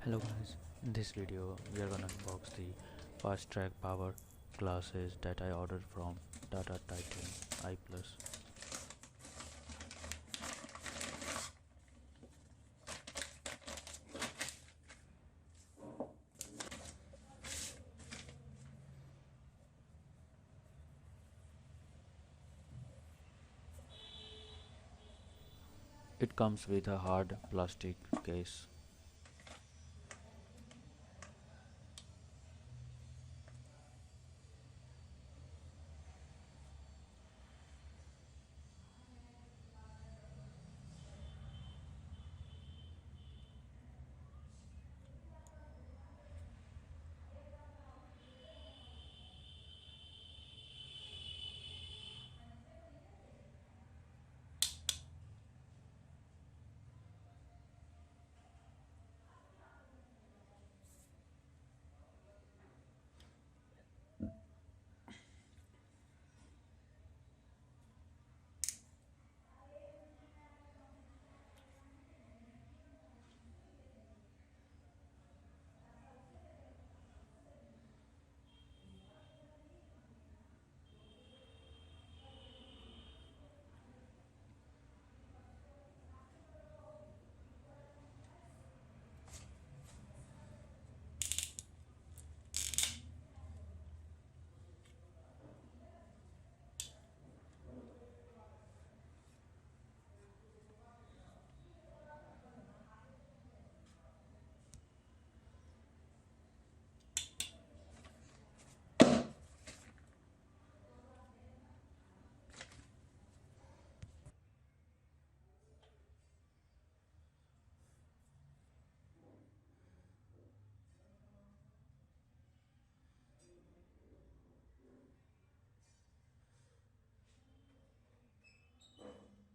Hello guys, in this video we are gonna unbox the Fastrack power glasses that I ordered from Tata Titan I Plus. It comes with a hard plastic case.